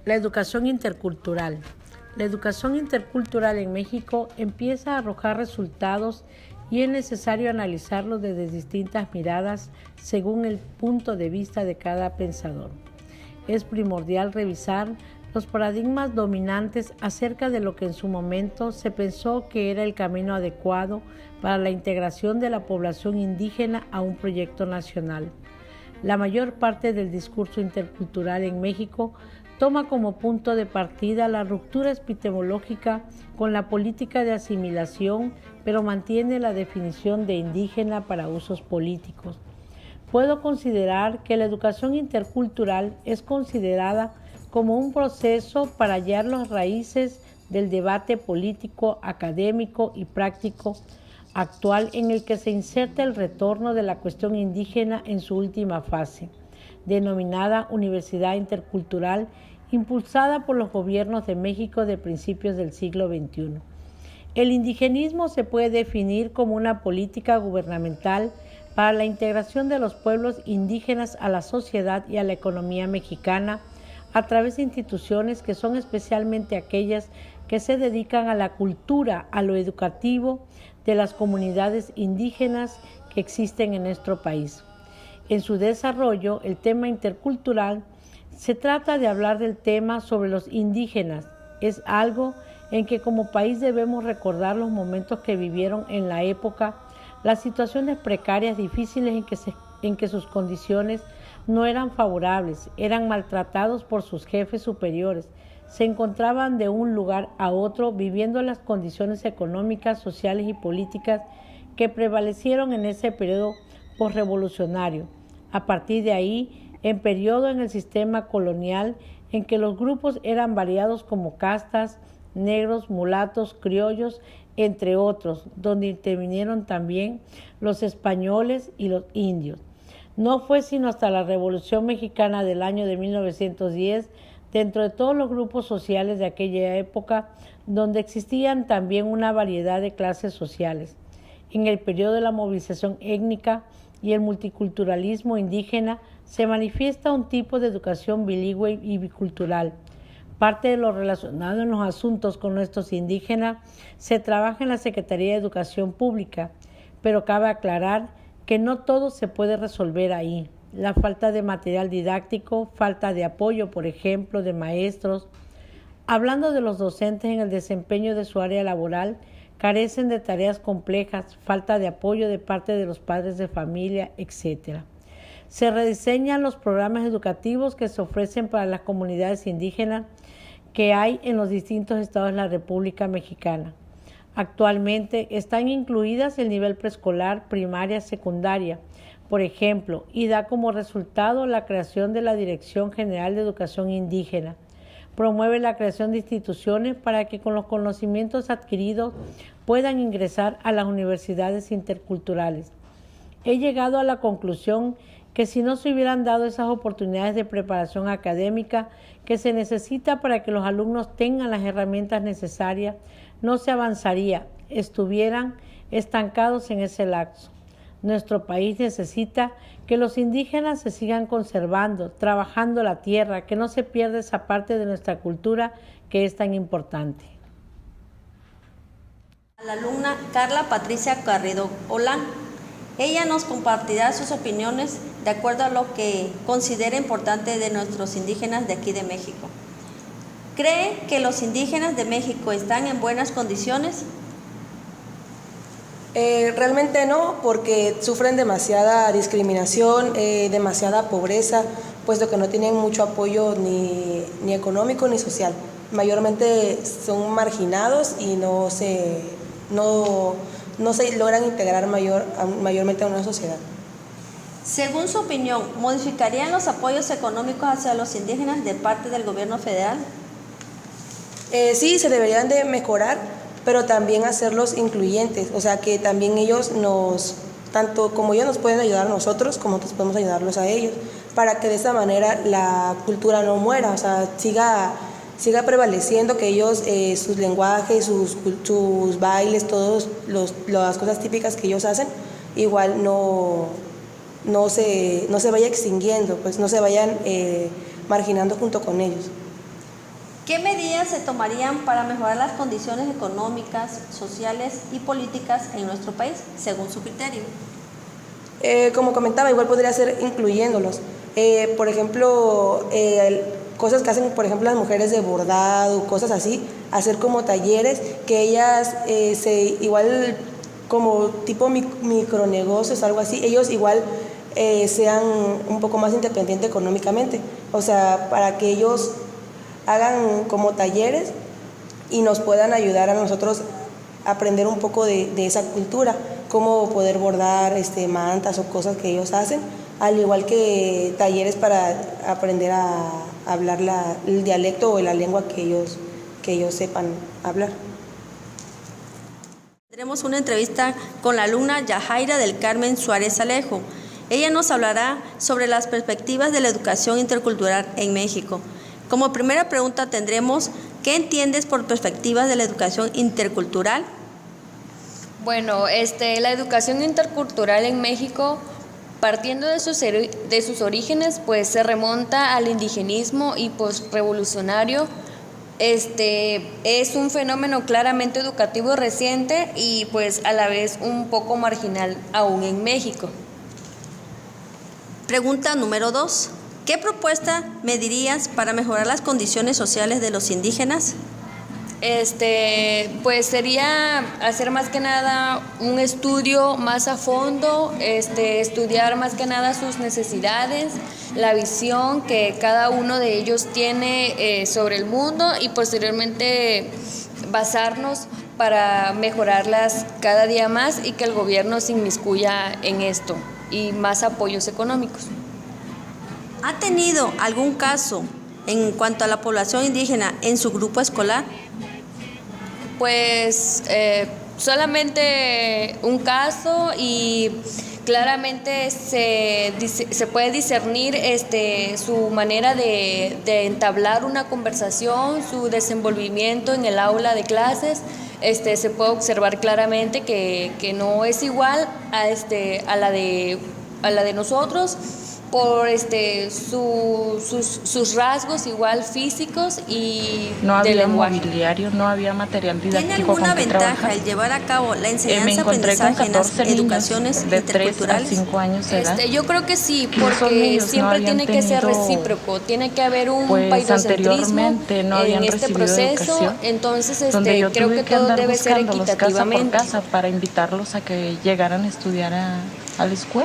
La educación intercultural. La educación intercultural en México empieza a arrojar resultados y es necesario analizarlo desde distintas miradas según el punto de vista de cada pensador. Es primordial revisar los paradigmas dominantes acerca de lo que en su momento se pensó que era el camino adecuado para la integración de la población indígena a un proyecto nacional. La mayor parte del discurso intercultural en México toma como punto de partida la ruptura epistemológica con la política de asimilación, pero mantiene la definición de indígena para usos políticos. Puedo considerar que la educación intercultural es considerada como un proceso para hallar las raíces del debate político, académico y práctico actual en el que se inserta el retorno de la cuestión indígena en su última fase, denominada Universidad Intercultural, impulsada por los gobiernos de México de principios del siglo XXI. El indigenismo se puede definir como una política gubernamental para la integración de los pueblos indígenas a la sociedad y a la economía mexicana a través de instituciones que son especialmente aquellas que se dedican a la cultura, a lo educativo de las comunidades indígenas que existen en nuestro país. En su desarrollo, el tema intercultural se trata de hablar del tema sobre los indígenas. Es algo en que como país debemos recordar los momentos que vivieron en la época, las situaciones precarias, difíciles en que sus condiciones no eran favorables, eran maltratados por sus jefes superiores, se encontraban de un lugar a otro viviendo las condiciones económicas, sociales y políticas que prevalecieron en ese periodo posrevolucionario. A partir de ahí, en periodo en el sistema colonial en que los grupos eran variados como castas, negros, mulatos, criollos, entre otros, donde intervinieron también los españoles y los indios. No fue sino hasta la Revolución Mexicana del año de 1910, dentro de todos los grupos sociales de aquella época, donde existían también una variedad de clases sociales. En el periodo de la movilización étnica y el multiculturalismo indígena se manifiesta un tipo de educación bilingüe y bicultural. Parte de lo relacionado en los asuntos con nuestros indígenas se trabaja en la Secretaría de Educación Pública, pero cabe aclarar que no todo se puede resolver ahí. La falta de material didáctico, falta de apoyo, por ejemplo, de maestros. Hablando de los docentes en el desempeño de su área laboral, carecen de tareas complejas, falta de apoyo de parte de los padres de familia, etc. Se rediseñan los programas educativos que se ofrecen para las comunidades indígenas que hay en los distintos estados de la República Mexicana. Actualmente están incluidas el nivel preescolar, primaria, secundaria, por ejemplo, y da como resultado la creación de la Dirección General de Educación Indígena. Promueve la creación de instituciones para que con los conocimientos adquiridos puedan ingresar a las universidades interculturales. He llegado a la conclusión que si no se hubieran dado esas oportunidades de preparación académica que se necesita para que los alumnos tengan las herramientas necesarias, no se avanzaría, estuvieran estancados en ese lapso. Nuestro país necesita que los indígenas se sigan conservando, trabajando la tierra, que no se pierda esa parte de nuestra cultura que es tan importante. La alumna Carla Patricia Garrido Olán. Ella nos compartirá sus opiniones de acuerdo a lo que considera importante de nuestros indígenas de aquí de México. ¿Cree que los indígenas de México están en buenas condiciones? Realmente no, porque sufren demasiada discriminación, demasiada pobreza, puesto que no tienen mucho apoyo ni económico ni social. Mayormente son marginados y no se logran integrar mayormente a una sociedad. Según su opinión, ¿modificarían los apoyos económicos hacia los indígenas de parte del gobierno federal? Sí, se deberían de mejorar, pero también hacerlos incluyentes, o sea, que también ellos tanto como ellos nos pueden ayudar a nosotros, como nosotros podemos ayudarlos a ellos, para que de esa manera la cultura no muera, o sea, siga prevaleciendo, que ellos, sus lenguajes, sus bailes, todas las cosas típicas que ellos hacen, igual no se vaya extinguiendo, pues no se vayan marginando junto con ellos. ¿Qué medidas se tomarían para mejorar las condiciones económicas, sociales y políticas en nuestro país, según su criterio? Como comentaba, igual podría ser incluyéndolos. Por ejemplo, cosas que hacen, por ejemplo, las mujeres de bordado, cosas así, hacer como talleres, que ellas igual como tipo micronegocios, algo así, ellos igual sean un poco más independientes económicamente. O sea, para que ellos hagan como talleres y nos puedan ayudar a nosotros a aprender un poco de esa cultura, cómo poder bordar mantas o cosas que ellos hacen, al igual que talleres para aprender a hablar el dialecto o la lengua que ellos sepan hablar. Tendremos una entrevista con la alumna Yajaira del Carmen Suárez Alejo. Ella nos hablará sobre las perspectivas de la educación intercultural en México. Como primera pregunta tendremos, ¿qué entiendes por perspectivas de la educación intercultural? Bueno, la educación intercultural en México, partiendo de sus orígenes, pues se remonta al indigenismo y postrevolucionario. Es un fenómeno claramente educativo reciente y pues a la vez un poco marginal aún en México. Pregunta número 2. ¿Qué propuesta me dirías para mejorar las condiciones sociales de los indígenas? Pues sería hacer más que nada un estudio más a fondo, estudiar más que nada sus necesidades, la visión que cada uno de ellos tiene sobre el mundo y posteriormente basarnos para mejorarlas cada día más y que el gobierno se inmiscuya en esto y más apoyos económicos. ¿Ha tenido algún caso en cuanto a la población indígena en su grupo escolar? Pues solamente un caso y claramente se puede discernir su manera de entablar una conversación, su desenvolvimiento en el aula de clases. Se puede observar claramente que no es igual a la de nosotros, por sus rasgos igual físicos y no de había lenguaje. Mobiliario, no había material didáctico. ¿Tiene alguna con que ventaja trabajar. el llevar a cabo la Me enseñanza encontré con aprendizaje en las 14 niños educaciones de 3 a interculturales? 5 años de edad. Yo creo que sí, Esos porque niños no siempre habían tiene que ser tenido, recíproco, tiene que haber un pues, paidocentrismo anteriormente no habían en este recibido proceso, educación, entonces donde yo creo tuve que todo andar debe ser buscándolos casa por equitativamente. casa para invitarlos a que llegaran a estudiar a la escuela.